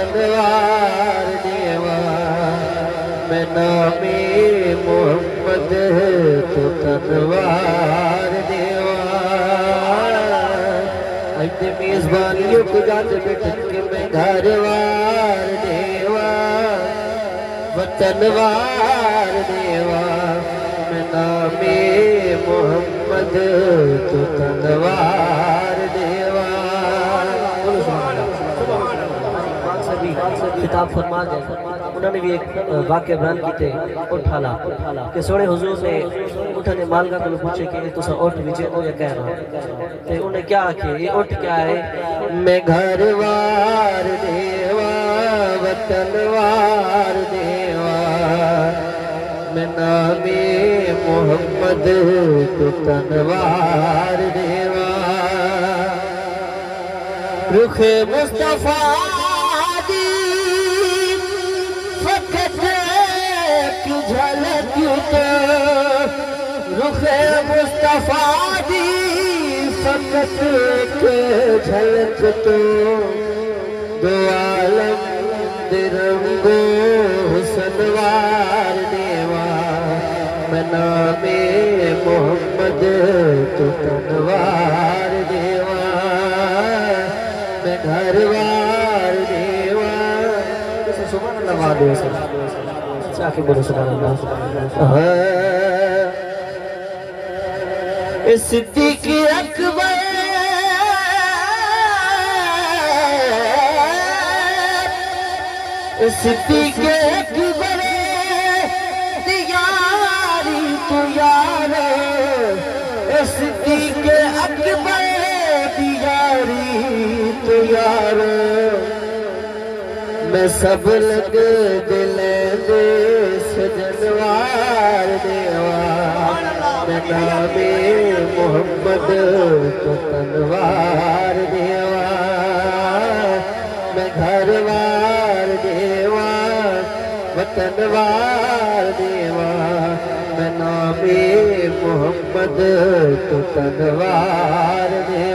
وطنوار دیوا میں نام محمد تو تنوار دیوا اجھے میزبانیوں کو جاتے بیٹھن کے میں گھر وار دیوا وطنوار دیوا میں نام محمد تو تنوار دیوا خطاب فرما جائے انہوں نے بھی ایک واقعہ بیان کیتے اٹھالا کہ سوڑے حضور نے اٹھانے مالگا کو پوچھے کہ تو سا اٹھ ویچے او یا کہہ رہا تو انہیں کیا کیا یہ اٹھ کیا ہے میں گھر وار دیوا وطن وار دیوا میں نام محمد تو تنوار دیوا رخ مصطفیٰ رخ مصطفیٰ دی فقط ایک جھلک تو دو عالم درنگو حسن وار دیوا میں نام محمد تو تنوار دیوا میں گھر وار دیوا سبحان اللہ وعدے سے چاہے بولو سبحان اللہ صدیق اکبر صدیق اکبر دیاری تو یار صدیق اکبر دیاری تو یار میں سب لگ دل دے سجنوار دیوا میں نام محمد تو تنوار دیوا میں گھر وار دیوا وطن وار دیوا میں نام محمد تو تنوار دیوا